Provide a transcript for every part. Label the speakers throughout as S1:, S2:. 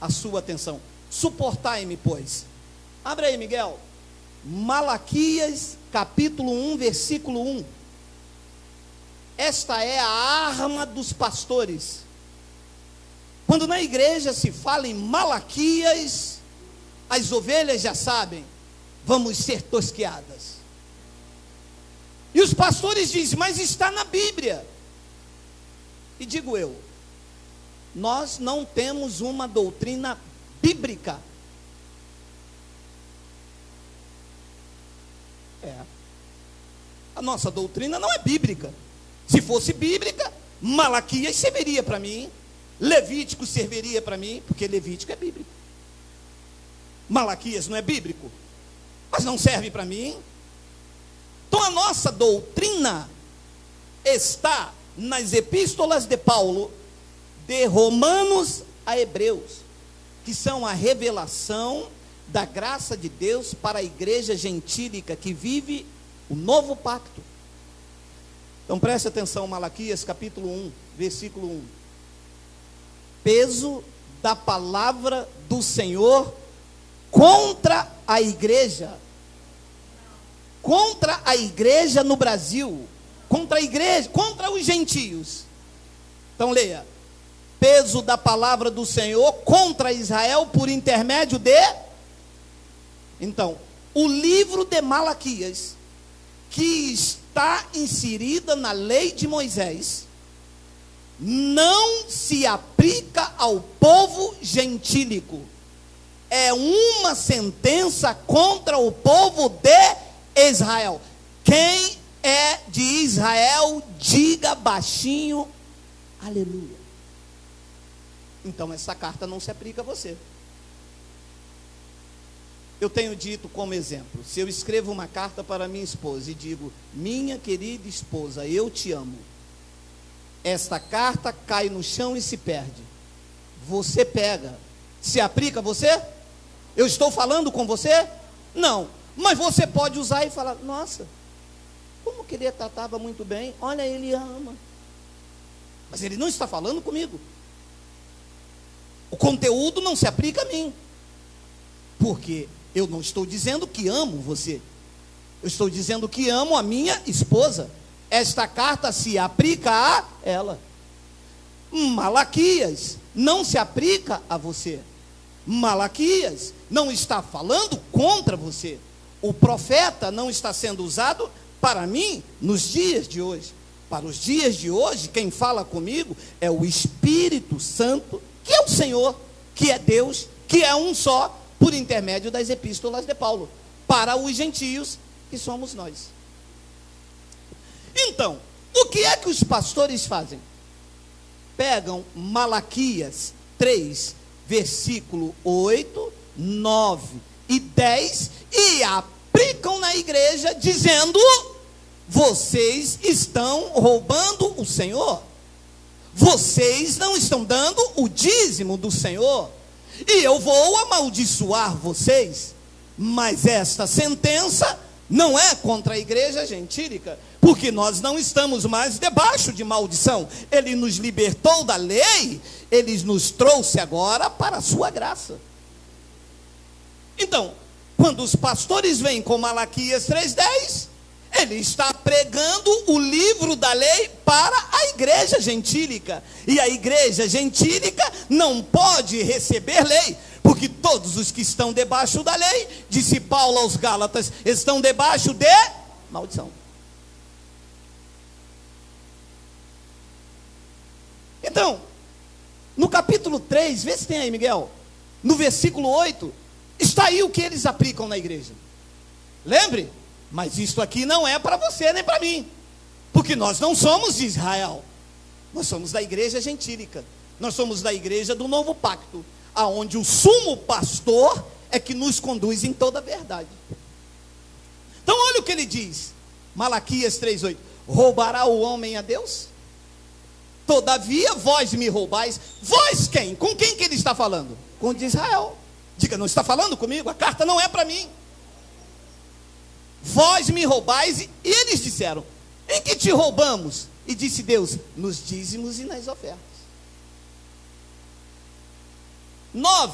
S1: a sua atenção. Suportai-me, pois. Abre aí, Miguel. Malaquias, capítulo 1, versículo 1. Esta é a arma dos pastores. Quando na igreja se fala em Malaquias, as ovelhas já sabem, vamos ser tosqueadas. E os pastores dizem, mas está na Bíblia. E digo eu, nós não temos uma doutrina bíblica. A nossa doutrina não é bíblica. Se fosse bíblica, Malaquias serviria para mim, Levítico serviria para mim, porque Levítico é bíblico. Malaquias não é bíblico, mas não serve para mim. Então a nossa doutrina está nas epístolas de Paulo, de Romanos a Hebreus, que são a revelação da graça de Deus para a igreja gentílica que vive o novo pacto. Então preste atenção, Malaquias capítulo 1, versículo 1. Peso da palavra do Senhor contra a igreja no Brasil, contra a igreja, contra os gentios. Então leia, peso da palavra do Senhor contra Israel por intermédio de... Então, o livro de Malaquias, que está inserida na lei de Moisés, não se aplica ao povo gentílico. É uma sentença contra o povo de Israel. Quem é de Israel, diga baixinho, aleluia. Então essa carta não se aplica a você. Eu tenho dito como exemplo, se eu escrevo uma carta para minha esposa e digo, minha querida esposa, eu te amo, esta carta cai no chão e se perde. Você pega, se aplica a você? Eu estou falando com você? Não, mas você pode usar e falar, nossa, como que ele tratava muito bem, olha, ele ama, mas ele não está falando comigo. O conteúdo não se aplica a mim, porque eu não estou dizendo que amo você, eu estou dizendo que amo a minha esposa. Esta carta se aplica a ela. Malaquias não se aplica a você. Malaquias não está falando contra você. O profeta não está sendo usado para mim nos dias de hoje. Para os dias de hoje, quem fala comigo é o Espírito Santo, que é o Senhor, que é Deus, que é um só, por intermédio das epístolas de Paulo, para os gentios, que somos nós. Então, o que é que os pastores fazem? Pegam Malaquias 3, versículo 8, 9 e 10 e aplicam na igreja, dizendo, vocês estão roubando o Senhor, vocês não estão dando o dízimo do Senhor, e eu vou amaldiçoar vocês. Mas esta sentença não é contra a igreja gentílica, porque nós não estamos mais debaixo de maldição. Ele nos libertou da lei, ele nos trouxe agora para a sua graça. Então, quando os pastores vêm com Malaquias 3:10, ele está pregando o livro da lei para a igreja gentílica. E a igreja gentílica não pode receber lei, porque todos os que estão debaixo da lei, disse Paulo aos Gálatas, estão debaixo de maldição. Então, no capítulo 3, vê se tem aí, Miguel, no versículo 8, está aí o que eles aplicam na igreja. Lembre? Mas isso aqui não é para você nem para mim, porque nós não somos de Israel, nós somos da igreja gentílica, nós somos da igreja do novo pacto, aonde o sumo pastor é que nos conduz em toda a verdade. Então olha o que ele diz, Malaquias 3:8, roubará o homem a Deus? Todavia vós me roubais. Vós quem? Com quem que ele está falando? Com o de Israel. Diga, não está falando comigo, a carta não é para mim. Vós me roubais, e eles disseram, em que te roubamos? E disse Deus, nos dízimos e nas ofertas. 9.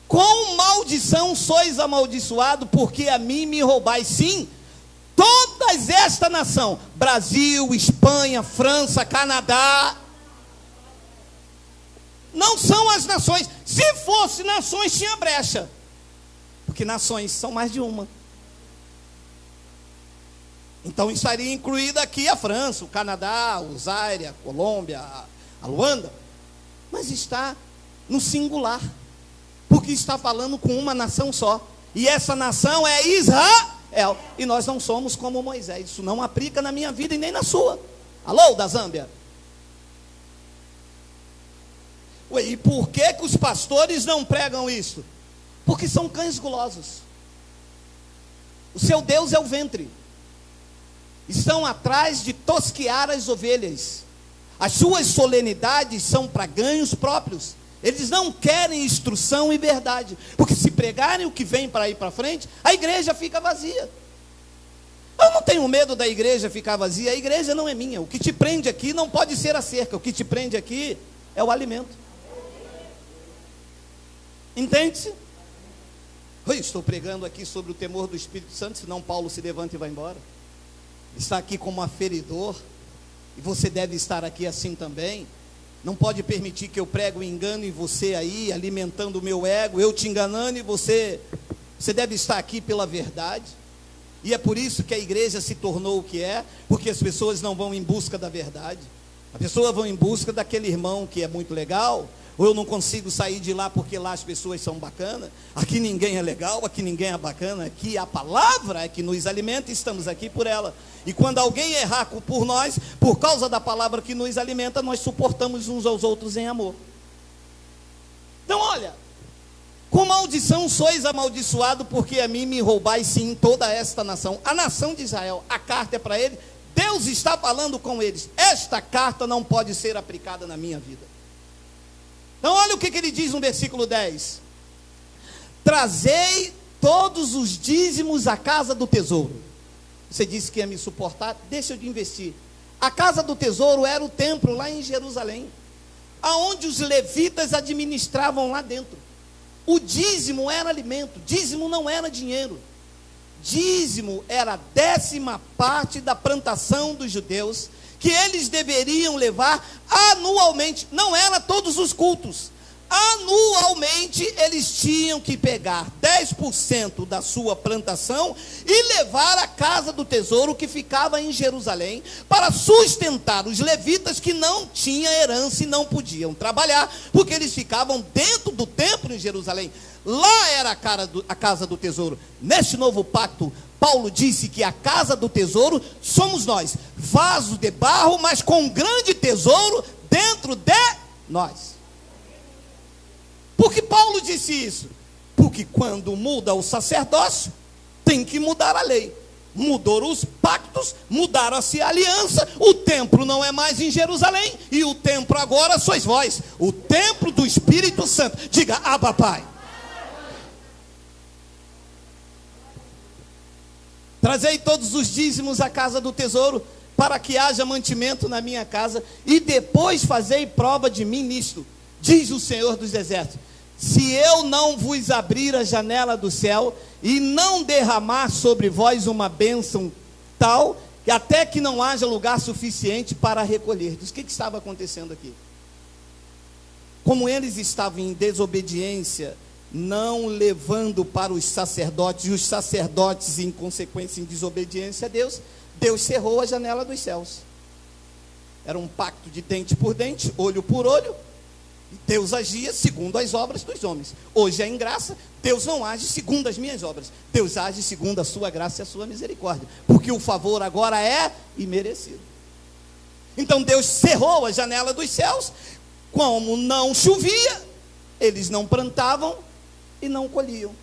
S1: Com maldição sois amaldiçoado, porque a mim me roubais. Sim, todas esta nação, Brasil, Espanha, França, Canadá, não são as nações. Se fosse nações, tinha brecha, porque nações são mais de uma. Então estaria incluída aqui a França, o Canadá, o Zaire, a Colômbia, a Luanda, mas está no singular, porque está falando com uma nação só, e essa nação é Israel, e nós não somos como Moisés. Isso não aplica na minha vida e nem na sua. Alô, da Zâmbia? Ué, e por que os pastores não pregam isso? Porque são cães gulosos. O seu Deus é o ventre. Estão atrás de tosquear as ovelhas. As suas solenidades são para ganhos próprios. Eles não querem instrução e verdade, porque se pregarem o que vem para ir para frente, a igreja fica vazia. Eu não tenho medo da igreja ficar vazia. A igreja não é minha. O que te prende aqui não pode ser a cerca. O que te prende aqui é o alimento. Entende-se? Eu estou pregando aqui sobre o temor do Espírito Santo, senão Paulo se levanta e vai embora. Está aqui como aferidor, e você deve estar aqui assim também. Não pode permitir que eu pregue o engano em você aí, alimentando o meu ego, eu te enganando, e você deve estar aqui pela verdade. E é por isso que a igreja se tornou o que é, porque as pessoas não vão em busca da verdade. As pessoas vão em busca daquele irmão que é muito legal, ou eu não consigo sair de lá porque lá as pessoas são bacanas. Aqui ninguém é legal, aqui ninguém é bacana, aqui a palavra é que nos alimenta e estamos aqui por ela. E quando alguém errar por nós, por causa da palavra que nos alimenta, nós suportamos uns aos outros em amor. Então olha, com maldição sois amaldiçoado, porque a mim me roubais sim toda esta nação. A nação de Israel, a carta é para ele, Deus está falando com eles. Esta carta não pode ser aplicada na minha vida. Então olha o que ele diz no versículo 10. Trazei todos os dízimos à casa do tesouro. Você disse que ia me suportar, deixa eu te investir. A casa do tesouro era o templo lá em Jerusalém, aonde os levitas administravam lá dentro. O dízimo era alimento, dízimo não era dinheiro. Dízimo era a 10ª parte da plantação dos judeus, que eles deveriam levar anualmente. Não era todos os cultos. Anualmente eles tinham que pegar 10% da sua plantação e levar à casa do tesouro que ficava em Jerusalém, para sustentar os levitas que não tinham herança e não podiam trabalhar, porque eles ficavam dentro do templo em Jerusalém. Lá era a casa do tesouro. Neste novo pacto, Paulo disse que a casa do tesouro somos nós, vasos de barro, mas com grande tesouro dentro de nós. Por que Paulo disse isso? Porque quando muda o sacerdócio, tem que mudar a lei. Mudaram os pactos, mudaram-se a aliança, o templo não é mais em Jerusalém, e o templo agora sois vós, o templo do Espírito Santo. Diga, Abba, Pai. Trazei todos os dízimos à casa do tesouro, para que haja mantimento na minha casa, e depois fazei prova de mim nisto, diz o Senhor dos Exércitos. Se eu não vos abrir a janela do céu, e não derramar sobre vós uma bênção tal, que até que não haja lugar suficiente para recolher. O que estava acontecendo aqui? Como eles estavam em desobediência, não levando para os sacerdotes, e os sacerdotes em consequência em desobediência a Deus, Deus cerrou a janela dos céus. Era um pacto de dente por dente, olho por olho, e Deus agia segundo as obras dos homens. Hoje é em graça, Deus não age segundo as minhas obras, Deus age segundo a sua graça e a sua misericórdia, porque o favor agora é imerecido. Então Deus cerrou a janela dos céus. Como não chovia, eles não plantavam e não colhiam.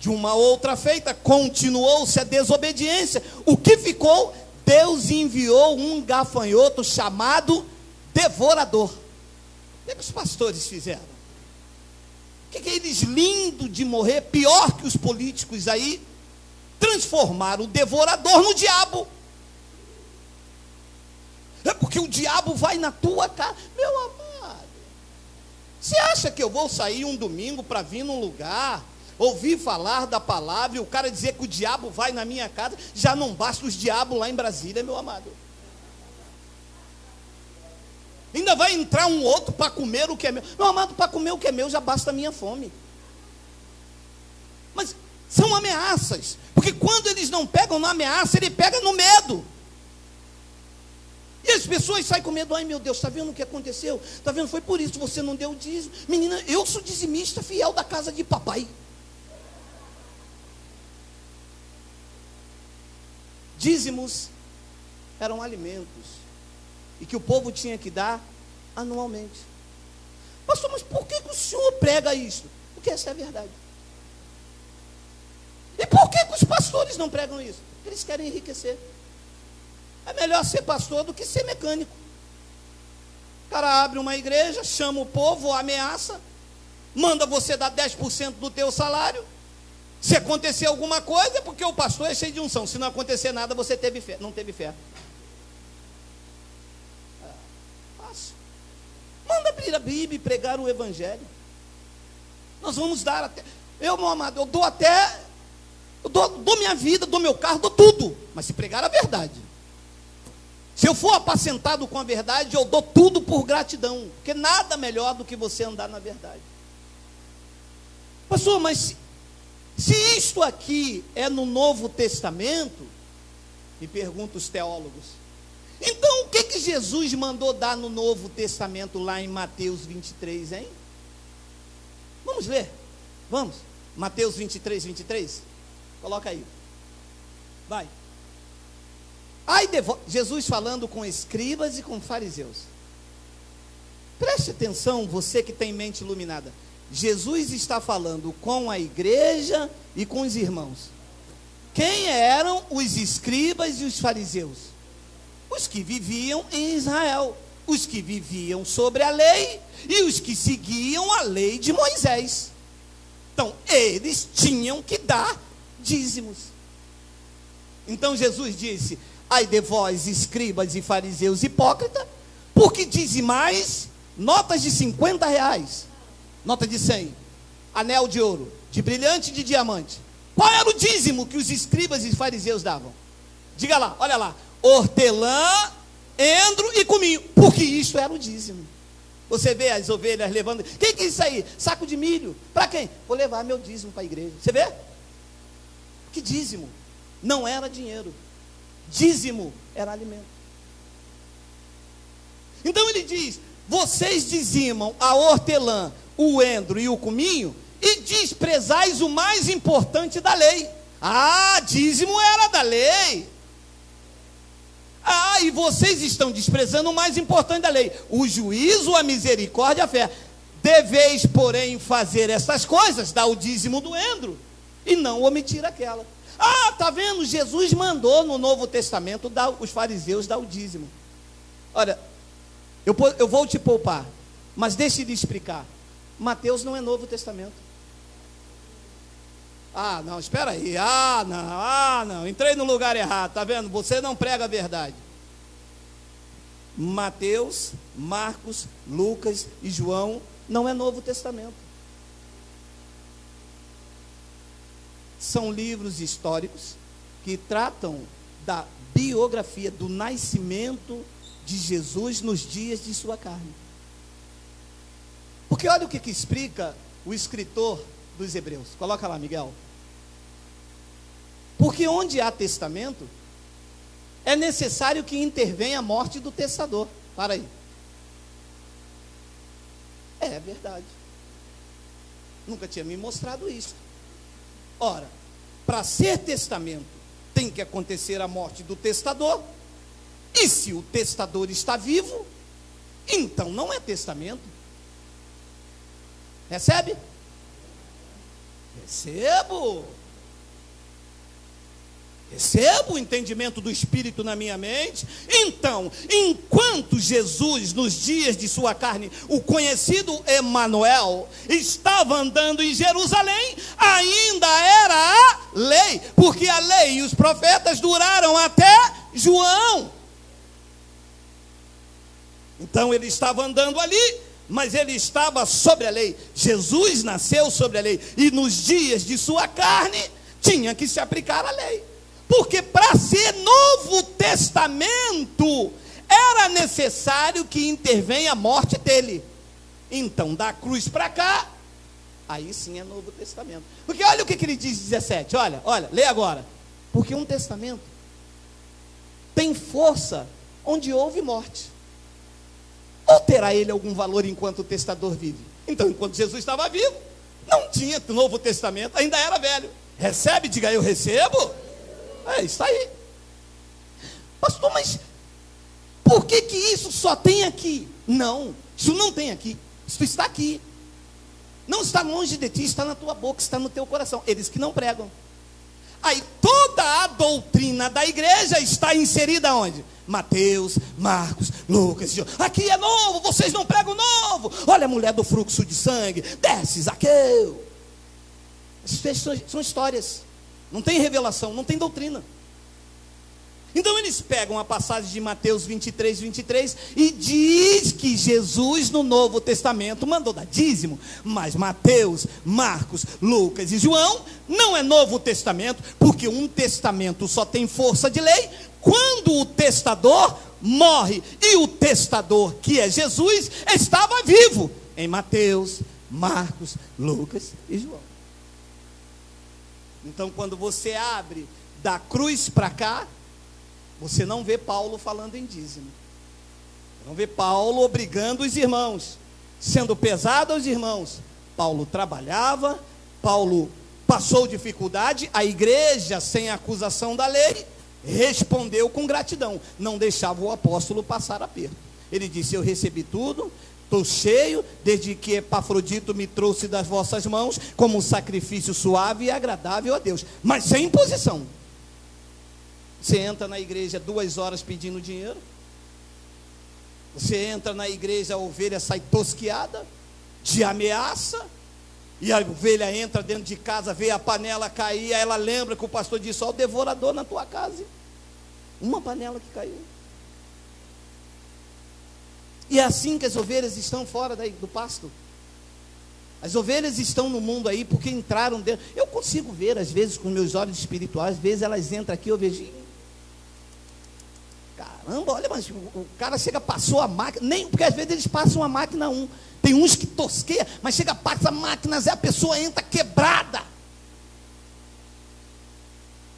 S1: De uma outra feita, continuou-se a desobediência. O que ficou? Deus enviou um gafanhoto chamado devorador. O que os pastores fizeram? O que eles, lindo de morrer, pior que os políticos aí, transformaram o devorador no diabo. É porque o diabo vai na tua casa, meu amado. Você acha que eu vou sair um domingo para vir num lugar, ouvir falar da palavra e o cara dizer que o diabo vai na minha casa? Já não basta os diabos lá em Brasília, meu amado. Ainda vai entrar um outro para comer o que é meu. Meu amado, para comer o que é meu já basta a minha fome. Mas são ameaças, porque quando eles não pegam na ameaça, ele pega no medo. E as pessoas saem com medo. Ai meu Deus, está vendo o que aconteceu? Está vendo, foi por isso que você não deu o dízimo. Menina, eu sou dizimista fiel da casa de papai. Dízimos eram alimentos e que o povo tinha que dar anualmente. Pastor, mas por que o senhor prega isso? Porque essa é a verdade. E por que os pastores não pregam isso? Porque eles querem enriquecer. É melhor ser pastor do que ser mecânico. O cara abre uma igreja, chama o povo, ameaça, manda você dar 10% do teu salário. Se acontecer alguma coisa, é porque o pastor é cheio de unção. Se não acontecer nada, você teve fé. Não teve fé. Fácil. Manda abrir a Bíblia e pregar o Evangelho. Nós vamos dar até. Meu amado, eu dou até. Eu dou minha vida, dou meu carro, dou tudo. Mas se pregar a verdade. Se eu for apacentado com a verdade, eu dou tudo por gratidão. Porque nada melhor do que você andar na verdade. Pastor, mas se isto aqui é no Novo Testamento, me perguntam os teólogos, então o que Jesus mandou dar no Novo Testamento lá em Mateus 23, hein? Vamos ler? Vamos? Mateus 23, 23? Coloca aí. Vai. Jesus falando com escribas e com fariseus. Preste atenção, você que tem mente iluminada. Jesus está falando com a igreja e com os irmãos. Quem eram os escribas e os fariseus? Os que viviam em Israel, os que viviam sobre a lei e os que seguiam a lei de Moisés. Então, eles tinham que dar dízimos. Então Jesus disse: ai de vós, escribas e fariseus hipócritas, porque dizimais notas de R$50, nota de 100, anel de ouro, de brilhante e de diamante. Qual era o dízimo que os escribas e fariseus davam? Diga lá, olha lá: hortelã, endro e cominho, porque isso era o dízimo. Você vê as ovelhas levando. Quem que é isso aí? Saco de milho. Para quem? Vou levar meu dízimo para a igreja. Você vê? Que dízimo? Não era dinheiro. Dízimo era alimento. Então ele diz: vocês dizimam a hortelã, o endro e o cominho, e desprezais o mais importante da lei. Ah, dízimo era da lei. Ah, e vocês estão desprezando o mais importante da lei: o juízo, a misericórdia, a fé. Deveis, porém, fazer essas coisas, dar o dízimo do endro, e não omitir aquela. Ah, está vendo? Jesus mandou no Novo Testamento os fariseus dar o dízimo. Olha, eu vou te poupar, mas deixe de explicar. Mateus não é Novo Testamento. Ah, não, espera aí. Ah, não, entrei no lugar errado, está vendo? Você não prega a verdade. Mateus, Marcos, Lucas e João não é Novo Testamento. São livros históricos que tratam da biografia, do nascimento de Jesus nos dias de sua carne. Porque olha o que explica o escritor dos Hebreus. Coloca lá, Miguel. Porque onde há testamento, é necessário que intervenha a morte do testador. Para aí. É verdade. Nunca tinha me mostrado isso. Ora, para ser testamento, tem que acontecer a morte do testador. E se o testador está vivo, então não é testamento. Recebe? Recebo o entendimento do Espírito na minha mente. Então, enquanto Jesus, nos dias de sua carne, o conhecido Emanuel, estava andando em Jerusalém, ainda era a lei, porque a lei e os profetas duraram até João. Então ele estava andando ali, mas ele estava sobre a lei. Jesus nasceu sobre a lei, e nos dias de sua carne tinha que se aplicar a lei, porque para ser Novo Testamento era necessário que intervenha a morte dele. Então da cruz para cá, aí sim é Novo Testamento. Porque olha o que ele diz, 17, olha, lê agora. Porque um testamento tem força onde houve morte. Ou terá ele algum valor enquanto o testador vive? Então, enquanto Jesus estava vivo, não tinha Novo Testamento, ainda era velho. Recebe, diga eu recebo. Está aí. Pastor, mas por que isso só tem aqui? Não, isso não tem aqui, isso está aqui. Não está longe de ti, está na tua boca, está no teu coração. Eles que não pregam. Aí toda a doutrina da igreja está inserida onde? Mateus, Marcos, Lucas, João. Aqui é novo, vocês não pregam novo. Olha a mulher do fluxo de sangue, desce, Zaqueu. Essas são histórias, não tem revelação, não tem doutrina. Então eles pegam a passagem de Mateus 23, 23 e diz que Jesus no Novo Testamento mandou dar dízimo, mas Mateus, Marcos, Lucas e João não é Novo Testamento, porque um testamento só tem força de lei quando o testador morre, e o testador, que é Jesus, estava vivo em Mateus, Marcos, Lucas e João. Então quando você abre da cruz para cá, você não vê Paulo falando em dízimo, não vê Paulo obrigando os irmãos, sendo pesado aos irmãos. Paulo trabalhava, Paulo passou dificuldade, a igreja, sem acusação da lei, respondeu com gratidão, não deixava o apóstolo passar aperto. Ele disse: eu recebi tudo, estou cheio, desde que Epafrodito me trouxe das vossas mãos, como um sacrifício suave e agradável a Deus, mas sem imposição. Você entra na igreja 2 horas pedindo dinheiro, você entra na igreja, a ovelha sai tosquiada, de ameaça, e a ovelha entra dentro de casa, vê a panela cair, aí ela lembra que o pastor disse: ó, o devorador na tua casa, uma panela que caiu. E é assim que as ovelhas estão fora do pasto. As ovelhas estão no mundo aí porque entraram dentro. Eu consigo ver às vezes com meus olhos espirituais, às vezes elas entram aqui, eu vejo, caramba, olha, mas o cara chega, passou a máquina, nem, porque às vezes eles passam a máquina tem uns que tosqueiam, mas chega, passa máquinas e a pessoa entra quebrada,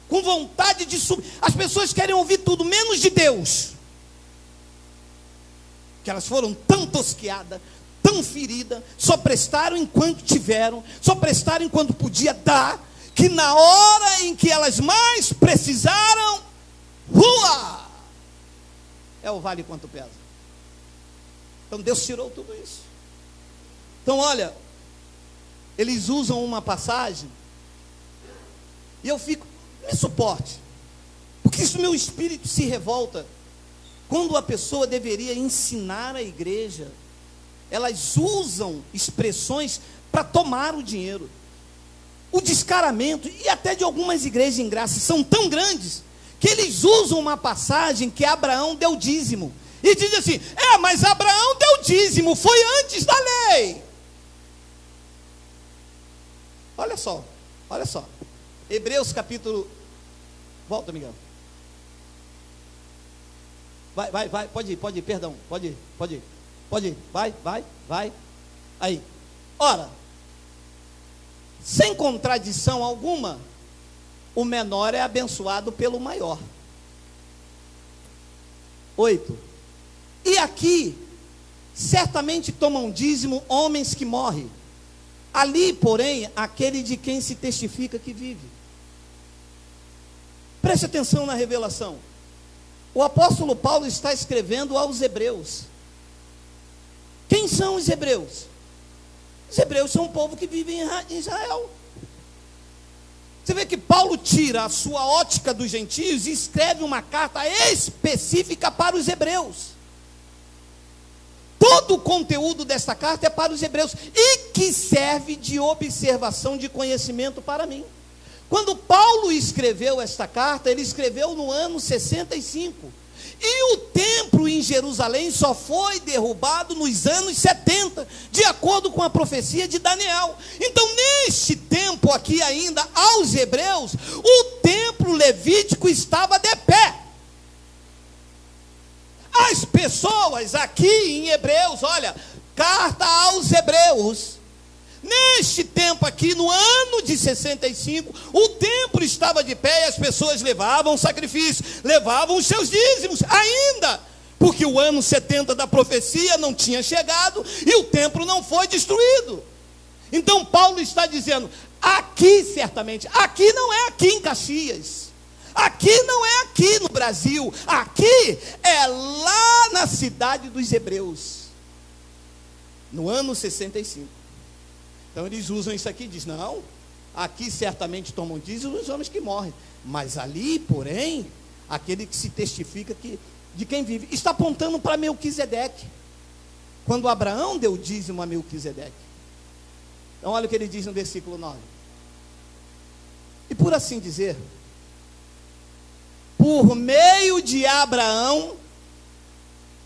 S1: com vontade de subir. As pessoas querem ouvir tudo, menos de Deus, que elas foram tão tosqueadas, tão feridas, só prestaram enquanto tiveram, só prestaram enquanto podia dar, que na hora em que elas mais precisaram, é o vale quanto pesa. Então Deus tirou tudo isso. Então olha, eles usam uma passagem, e eu fico, me suporte, porque isso meu espírito se revolta, quando a pessoa deveria ensinar a igreja, elas usam expressões para tomar o dinheiro. O descaramento, e até de algumas igrejas em graça, são tão grandes, que eles usam uma passagem que Abraão deu dízimo, e diz assim: mas Abraão deu dízimo, foi antes da lei. Olha só, Hebreus capítulo, volta, Miguel, vai, pode ir, perdão, pode ir, vai, aí, ora, sem contradição alguma, o menor é abençoado pelo maior. 8, e aqui, certamente tomam dízimo homens que morrem, ali, porém, aquele de quem se testifica que vive. Preste atenção na revelação. O apóstolo Paulo está escrevendo aos hebreus. Quem são os hebreus? Os hebreus são um povo que vive em Israel. Você vê que Paulo tira a sua ótica dos gentios e escreve uma carta específica para os hebreus. Todo o conteúdo desta carta é para os hebreus, e que serve de observação, de conhecimento para mim. Quando Paulo escreveu esta carta, ele escreveu no ano 65, E o templo em Jerusalém só foi derrubado nos anos 70, de acordo com a profecia de Daniel. Então, neste tempo aqui ainda, aos hebreus, o templo levítico estava de pé. As pessoas aqui em Hebreus, olha, carta aos Hebreus, neste tempo aqui, no ano de 65, o templo estava de pé e as pessoas levavam sacrifício, levavam os seus dízimos ainda, porque o ano 70 da profecia não tinha chegado e o templo não foi destruído. Então Paulo está dizendo, aqui certamente, aqui não é aqui em Caxias, aqui não é aqui no Brasil, aqui é lá na cidade dos hebreus, no ano 65. Então eles usam isso aqui e dizem, não, aqui certamente tomam dízimo os homens que morrem, mas ali, porém, aquele que se testifica que, de quem vive, está apontando para Melquisedeque, quando Abraão deu dízimo a Melquisedeque. Então olha o que ele diz no versículo 9, e por assim dizer, por meio de Abraão,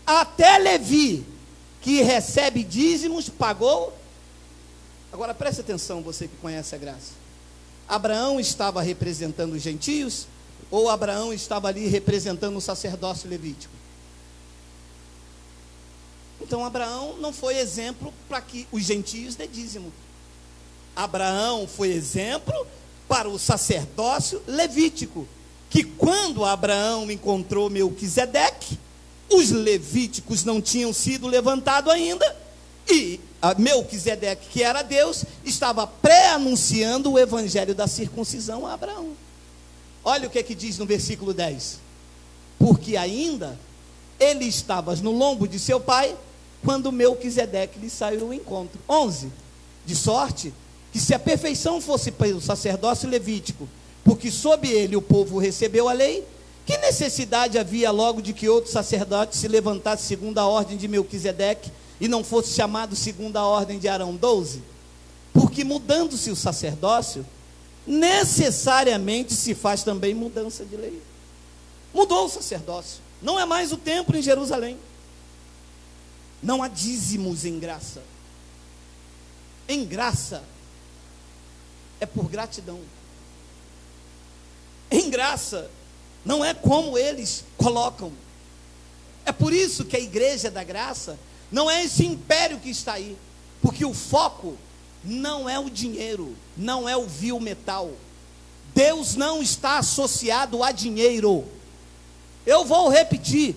S1: até Levi, que recebe dízimos, pagou. Agora preste atenção, você que conhece a graça. Abraão estava representando os gentios, ou Abraão estava ali representando o sacerdócio levítico? Então Abraão não foi exemplo para que os gentios dê dízimo. Abraão foi exemplo para o sacerdócio levítico, que quando Abraão encontrou Melquisedeque, os levíticos não tinham sido levantados ainda, e Melquisedeque, que era Deus, estava pré-anunciando o evangelho da circuncisão a Abraão. Olha o que diz no versículo 10, porque ainda ele estava no lombo de seu pai, quando Melquisedeque lhe saiu ao encontro. 11, de sorte que se a perfeição fosse pelo sacerdócio levítico, porque sob ele o povo recebeu a lei, que necessidade havia logo de que outro sacerdote se levantasse segundo a ordem de Melquisedeque, e não fosse chamado segundo a ordem de Arão? 12, porque mudando-se o sacerdócio, necessariamente se faz também mudança de lei. Mudou o sacerdócio, não é mais o templo em Jerusalém, não há dízimos em graça. Em graça é por gratidão. Em graça não é como eles colocam. É por isso que a igreja da graça não é esse império que está aí, porque o foco não é o dinheiro, não é o vil metal. Deus não está associado a dinheiro. Eu vou repetir,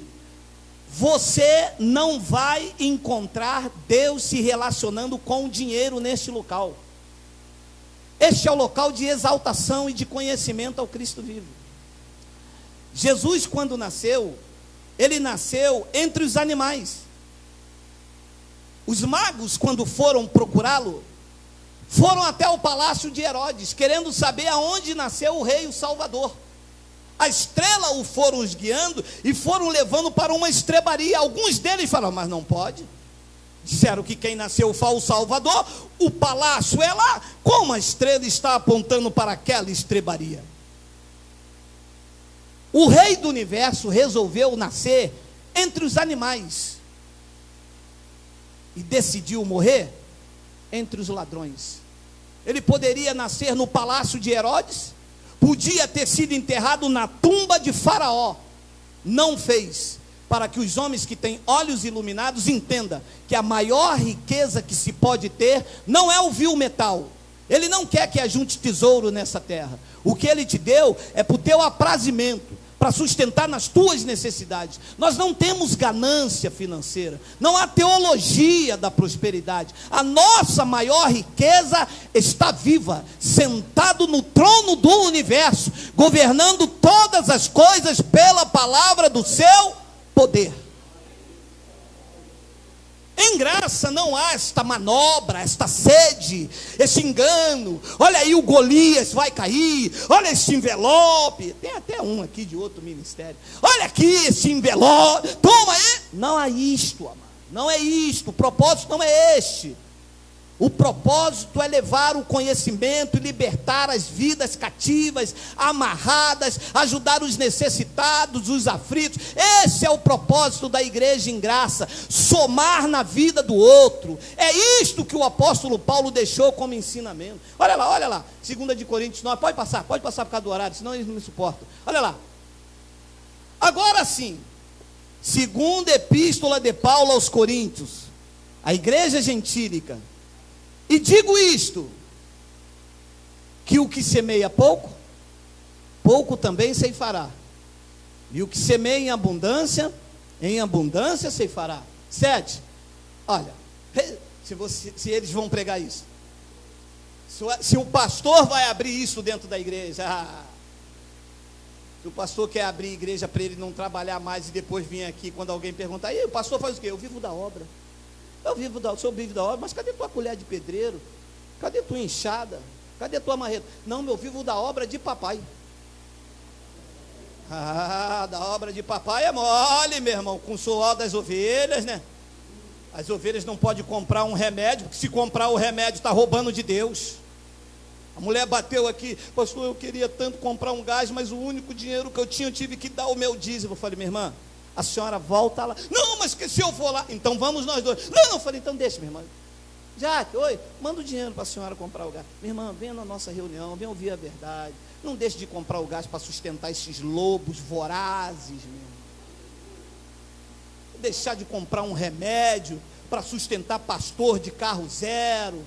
S1: você não vai encontrar Deus se relacionando com o dinheiro neste local. Este é o local de exaltação e de conhecimento ao Cristo vivo. Jesus, quando nasceu, ele nasceu entre os animais. Os magos, quando foram procurá-lo, foram até o palácio de Herodes, querendo saber aonde nasceu o rei, o Salvador. A estrela o foram os guiando e foram levando para uma estrebaria. Alguns deles falaram, mas não pode. Disseram que quem nasceu foi o Salvador, o palácio é lá, como a estrela está apontando para aquela estrebaria? O rei do universo resolveu nascer entre os animais e decidiu morrer entre os ladrões. Ele poderia nascer no palácio de Herodes, podia ter sido enterrado na tumba de Faraó, não fez, para que os homens que têm olhos iluminados entendam que a maior riqueza que se pode ter não é o vil metal. Ele não quer que ajunte tesouro nessa terra. O que ele te deu é para o teu aprazimento, para sustentar nas tuas necessidades. Nós não temos ganância financeira, não há teologia da prosperidade. A nossa maior riqueza está viva, sentado no trono do universo, governando todas as coisas pela palavra do seu poder. Em graça não há esta manobra, esta sede, esse engano. Olha aí, o Golias vai cair. Olha esse envelope. Tem até um aqui de outro ministério. Olha aqui esse envelope. Toma aí. Não é isto, amado. Não é isto. O propósito não é este. O propósito é levar o conhecimento e libertar as vidas cativas, amarradas, ajudar os necessitados, os aflitos. Esse é o propósito da igreja em graça, somar na vida do outro. É isto que o apóstolo Paulo deixou como ensinamento. Olha lá, 2 de Coríntios 9, pode passar por causa do horário, senão eles não me suportam. Olha lá. Agora sim, segunda epístola de Paulo aos Coríntios, a igreja gentílica. E digo isto, que o que semeia pouco, pouco também ceifará. E o que semeia em abundância ceifará. 7. Olha, se eles vão pregar isso. Se o pastor vai abrir isso dentro da igreja, se o pastor quer abrir a igreja para ele não trabalhar mais e depois vir aqui quando alguém perguntar, e o pastor faz o quê? Eu vivo da obra. O senhor vive da obra, mas cadê tua colher de pedreiro? Cadê tua enxada? Cadê tua marreta? Não, eu vivo da obra de papai. Da obra de papai é mole, meu irmão, com o suor das ovelhas, né? As ovelhas não podem comprar um remédio, porque se comprar o remédio está roubando de Deus. A mulher bateu aqui, pastor, eu queria tanto comprar um gás, mas o único dinheiro que eu tinha, eu tive que dar o meu dízimo. Eu falei, minha irmã, a senhora volta lá. Não, mas que se eu for lá, então vamos nós dois. Não, eu falei, então deixa, minha irmã. Jaque, oi, manda o dinheiro para a senhora comprar o gás. Minha irmã, venha na nossa reunião, venha ouvir a verdade. Não deixe de comprar o gás para sustentar esses lobos vorazes, meu irmão. Deixar de comprar um remédio para sustentar pastor de carro zero,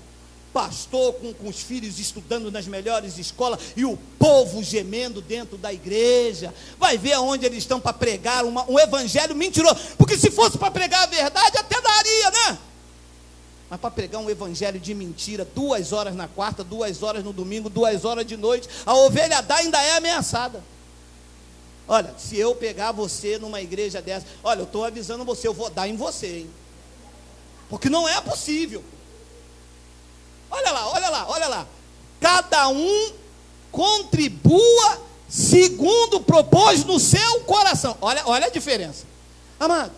S1: pastor com os filhos estudando nas melhores escolas e o povo gemendo dentro da igreja. Vai ver aonde eles estão para pregar um evangelho mentiroso, porque se fosse para pregar a verdade até daria, né? Mas para pregar um evangelho de mentira, 2 horas na quarta, 2 horas no domingo, 2 horas de noite, a ovelha dá ainda é ameaçada. Olha, se eu pegar você numa igreja dessa, olha, eu estou avisando você, eu vou dar em você, hein? Porque não é possível. Olha lá. Cada um contribua segundo propôs no seu coração. Olha a diferença. Amado,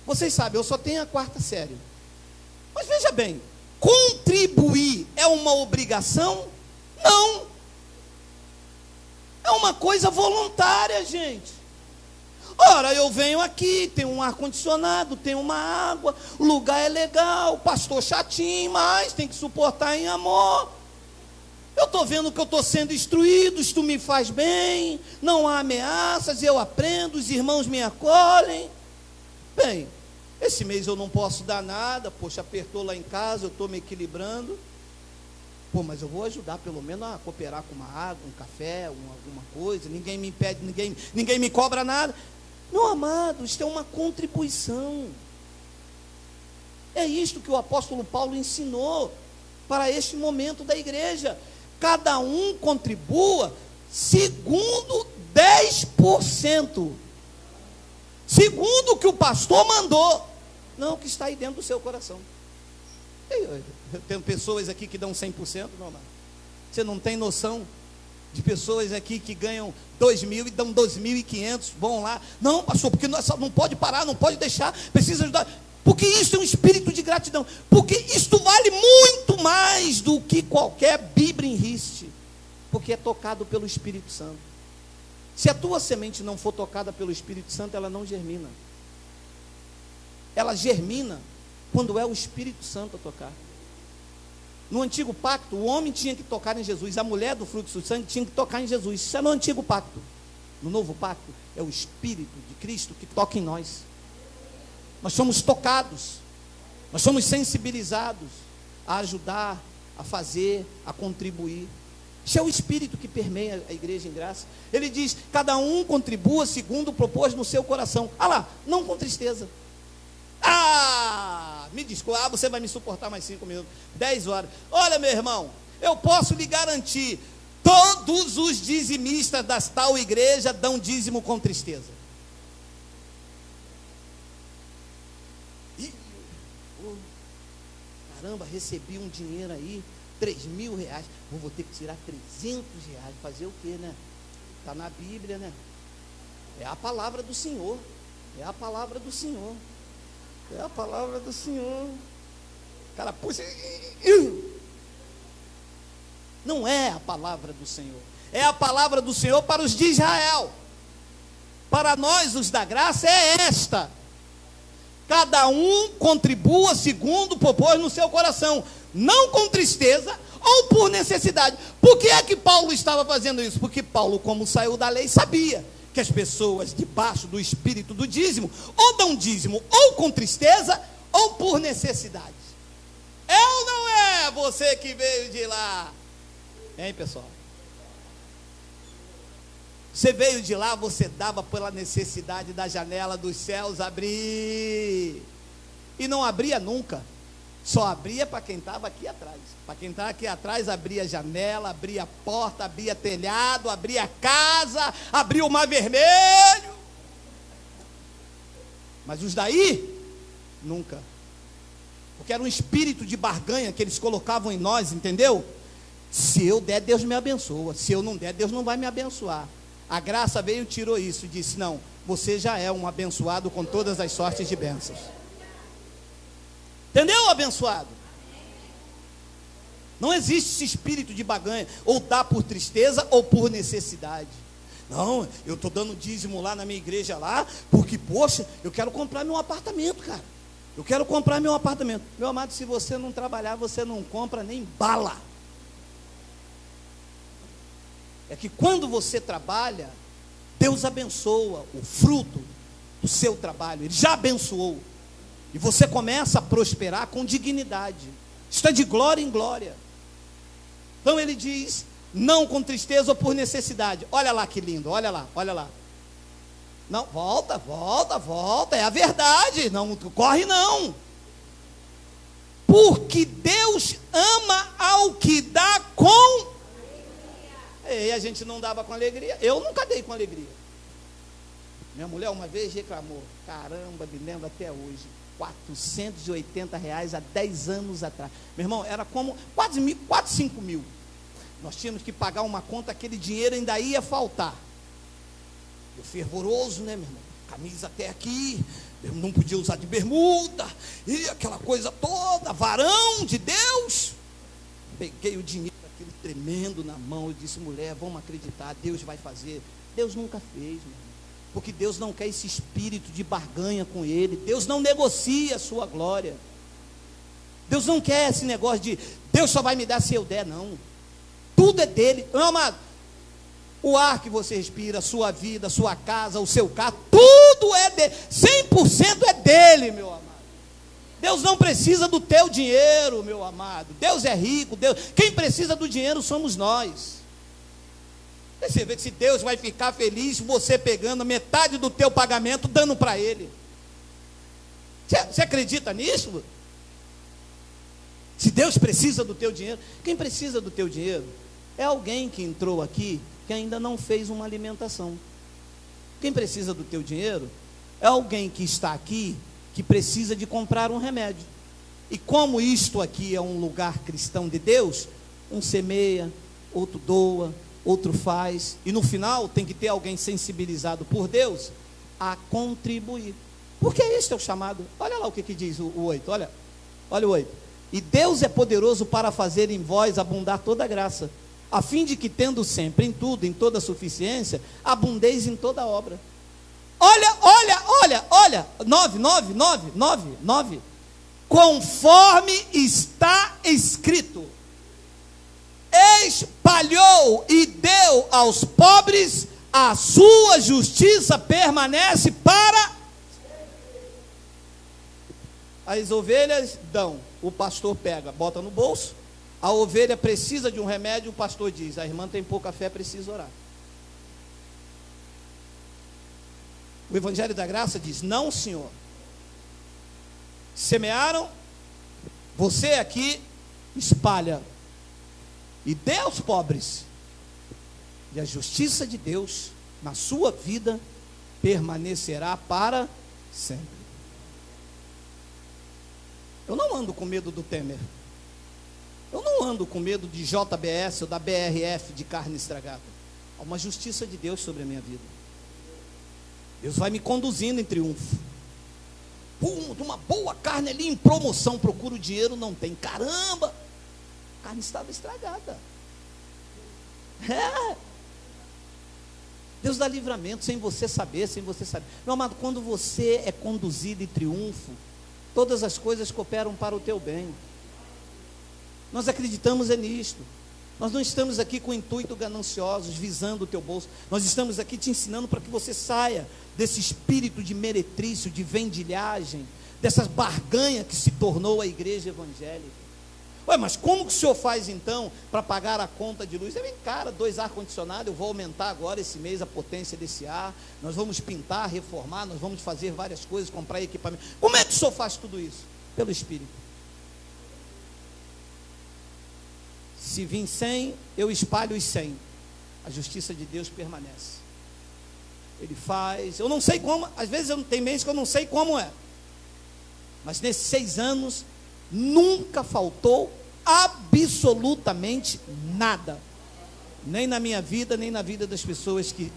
S1: vocês sabem, eu só tenho a 4ª série. Mas veja bem, contribuir é uma obrigação? Não. É uma coisa voluntária, gente. Ora, eu venho aqui, tem um ar-condicionado, tem uma água, o lugar é legal, pastor chatinho, mas tem que suportar em amor. Eu estou vendo que eu estou sendo instruído, isto me faz bem, não há ameaças, eu aprendo, os irmãos me acolhem. Bem, esse mês eu não posso dar nada, poxa, apertou lá em casa, eu estou me equilibrando. Pô, mas eu vou ajudar pelo menos a cooperar com uma água, um café, alguma coisa, ninguém me impede, ninguém me cobra nada. Meu amado, isto é uma contribuição. É isto que o apóstolo Paulo ensinou para este momento da igreja. Cada um contribua segundo 10%. Segundo o que o pastor mandou. Não o que está aí dentro do seu coração. Eu tenho pessoas aqui que dão 100%, não, amado. Você não tem noção de pessoas aqui que ganham 2.000 e dão 2.500, vão lá, não pastor, porque não pode parar, não pode deixar, precisa ajudar, porque isso é um espírito de gratidão, porque isto vale muito mais do que qualquer Bíblia em riste, porque é tocado pelo Espírito Santo. Se a tua semente não for tocada pelo Espírito Santo, ela não germina. Ela germina quando é o Espírito Santo a tocar. No antigo pacto, o homem tinha que tocar em Jesus, a mulher do fruto do sangue tinha que tocar em Jesus. Isso é no antigo pacto. No novo pacto, é o Espírito de Cristo que toca em nós. Nós somos tocados, nós somos sensibilizados a ajudar, a fazer, a contribuir. Isso é o Espírito que permeia a igreja em graça. Ele diz, cada um contribua segundo propôs no seu coração. Ah lá, não com tristeza. Me desculpa, você vai me suportar mais 5 minutos, 10 horas. Olha, meu irmão, eu posso lhe garantir, todos os dizimistas da tal igreja dão dízimo com tristeza. Caramba, recebi um dinheiro aí, 3.000 reais, vou ter que tirar 300 reais, fazer o quê, né? Está na Bíblia, né? É a palavra do Senhor, é a palavra do Senhor. É a palavra do Senhor. O cara puxa. Não é a palavra do Senhor. É a palavra do Senhor para os de Israel. Para nós, os da graça, é esta: cada um contribua segundo propôs no seu coração, não com tristeza ou por necessidade. Por que é que Paulo estava fazendo isso? Porque Paulo, como saiu da lei, sabia que as pessoas debaixo do espírito do dízimo, ou dão dízimo ou com tristeza, ou por necessidade. É ou não é você que veio de lá? Hein, pessoal? Você veio de lá, você dava pela necessidade da janela dos céus abrir. E não abria nunca. Só abria para quem estava aqui atrás. Para quem estava aqui atrás, abria janela, abria porta, abria telhado, abria casa, abria o mar vermelho. Mas os daí, nunca. Porque era um espírito de barganha que eles colocavam em nós, entendeu? Se eu der, Deus me abençoa. Se eu não der, Deus não vai me abençoar. A graça veio e tirou isso e disse: não, você já é um abençoado com todas as sortes de bênçãos. Entendeu, abençoado? Não existe esse espírito de barganha, ou dá por tristeza ou por necessidade. Não, eu estou dando dízimo lá na minha igreja lá, porque, poxa, eu quero comprar meu apartamento, cara. Eu quero comprar meu apartamento. Meu amado, se você não trabalhar, você não compra nem bala. É que quando você trabalha, Deus abençoa o fruto do seu trabalho. Ele já abençoou. E você começa a prosperar com dignidade. Está de glória em glória. Então ele diz: não com tristeza ou por necessidade. Olha lá que lindo, olha lá, olha lá. Não, volta, é a verdade. Não corre não. Porque Deus ama ao que dá com. E a gente não dava com alegria. Eu nunca dei com alegria. Minha mulher uma vez reclamou. Caramba, me lembro até hoje. R$480 há 10 anos atrás. Meu irmão, era como 4, 5 mil. Nós tínhamos que pagar uma conta, aquele dinheiro ainda ia faltar. Eu fervoroso, né, meu irmão? Camisa até aqui, eu não podia usar de bermuda, e aquela coisa toda, varão de Deus. Peguei o dinheiro, aquele tremendo na mão, eu disse: mulher, vamos acreditar, Deus vai fazer. Deus nunca fez, meu irmão. Porque Deus não quer esse espírito de barganha com Ele. Deus não negocia a sua glória. Deus não quer esse negócio de Deus só vai me dar se eu der, não. Tudo é dele. Meu amado, o ar que você respira, a sua vida, a sua casa, o seu carro, tudo é dele. 100% é dele, meu amado. Deus não precisa do teu dinheiro, meu amado. Deus é rico. Quem precisa do dinheiro somos nós. Você vê que se Deus vai ficar feliz você pegando metade do teu pagamento, dando para Ele. Você acredita nisso? Se Deus precisa do teu dinheiro, quem precisa do teu dinheiro é alguém que entrou aqui, que ainda não fez uma alimentação. Quem precisa do teu dinheiro é alguém que está aqui, que precisa de comprar um remédio. E como isto aqui é um lugar cristão de Deus, um semeia, outro doa, outro faz, e no final tem que ter alguém sensibilizado por Deus a contribuir. Porque este é o chamado. Olha lá o que diz o 8, olha o 8. E Deus é poderoso para fazer em vós abundar toda graça, a fim de que, tendo sempre em tudo, em toda suficiência, abundeis em toda obra. Olha, 9, conforme está escrito: espalhou e deu aos pobres, a sua justiça permanece para. As ovelhas dão, o pastor pega, bota no bolso. A ovelha precisa de um remédio, o pastor diz: a irmã tem pouca fé, precisa orar. O Evangelho da Graça diz: não, senhor. Semearam, você aqui espalha e dê aos pobres, e a justiça de Deus na sua vida permanecerá para sempre. Eu não ando com medo do Temer. Eu não ando com medo de JBS ou da BRF de carne estragada. Há uma justiça de Deus sobre a minha vida. Deus vai me conduzindo em triunfo. Uma boa carne ali em promoção, procura o dinheiro, não tem. Caramba, a carne estava estragada. Deus dá livramento sem você saber, Meu amado, quando você é conduzido em triunfo, todas as coisas cooperam para o teu bem. Nós acreditamos nisto. Nós não estamos aqui com intuito gananciosos, visando o teu bolso. Nós estamos aqui te ensinando para que você saia desse espírito de meretrício, de vendilhagem, dessas barganhas que se tornou a igreja evangélica. Ué, mas como que o senhor faz então para pagar a conta de luz? Vem, cara, 2 ar-condicionado, eu vou aumentar agora esse mês a potência desse ar, nós vamos pintar, reformar, nós vamos fazer várias coisas, comprar equipamento. Como é que o senhor faz tudo isso? Pelo Espírito. Se vir 100, eu espalho os 100. A justiça de Deus permanece. Ele faz, eu não sei como, às vezes eu não tenho mês que eu não sei como é. Mas nesses 6 anos, nunca faltou absolutamente nada. Nem na minha vida, nem na vida das pessoas que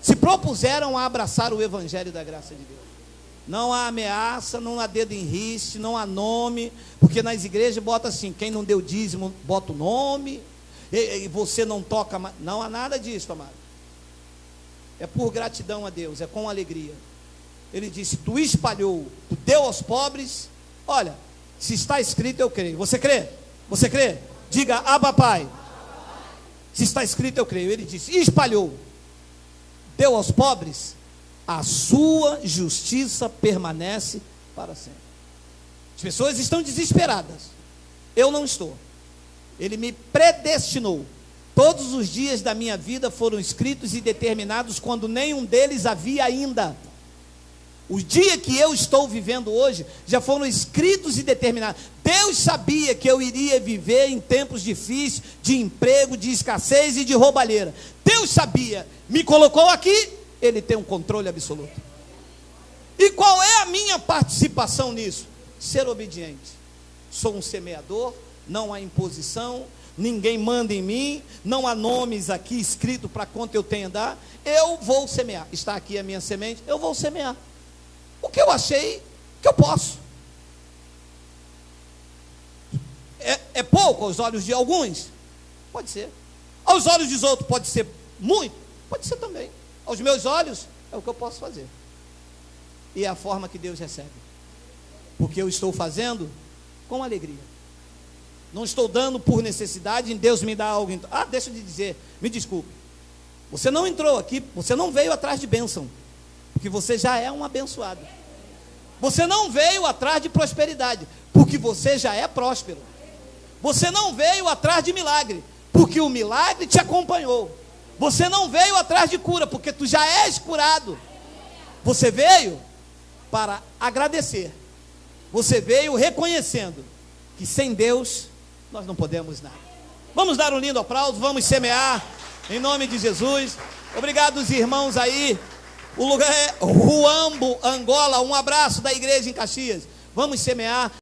S1: se propuseram a abraçar o Evangelho da graça de Deus. Não há ameaça, não há dedo em riste, não há nome, porque nas igrejas bota assim, quem não deu dízimo, bota o nome, e você não toca, não há nada disso, amado. É por gratidão a Deus, é com alegria. Ele disse, tu espalhou, tu deu aos pobres, olha, se está escrito eu creio. Você crê? Você crê? Diga, Abba Pai. Se está escrito eu creio. Ele disse, espalhou, deu aos pobres, a sua justiça permanece para sempre. As pessoas estão desesperadas. Eu não estou. Ele me predestinou. Todos os dias da minha vida foram escritos e determinados quando nenhum deles havia ainda. O dia que eu estou vivendo hoje já foram escritos e determinados. Deus sabia que eu iria viver em tempos difíceis, de emprego, de escassez e de roubalheira. Deus sabia, me colocou aqui. Ele tem um controle absoluto. E qual é a minha participação nisso? Ser obediente. Sou um semeador, não há imposição, ninguém manda em mim, não há nomes aqui escritos para quanto eu tenho a dar. Eu vou semear. Está aqui a minha semente, eu vou semear. O que eu achei que eu posso. É pouco aos olhos de alguns? Pode ser. Aos olhos dos outros pode ser muito? Pode ser também. Aos meus olhos, é o que eu posso fazer. E é a forma que Deus recebe. Porque eu estou fazendo com alegria. Não estou dando por necessidade, em Deus me dá algo. Deixa eu te dizer, me desculpe. Você não entrou aqui, você não veio atrás de bênção. Porque você já é um abençoado. Você não veio atrás de prosperidade. Porque você já é próspero. Você não veio atrás de milagre. Porque o milagre te acompanhou. Você não veio atrás de cura, porque tu já és curado. Você veio para agradecer. Você veio reconhecendo que sem Deus nós não podemos nada. Vamos dar um lindo aplauso, vamos semear em nome de Jesus. Obrigado os irmãos aí. O lugar é Huambo, Angola. Um abraço da igreja em Caxias. Vamos semear.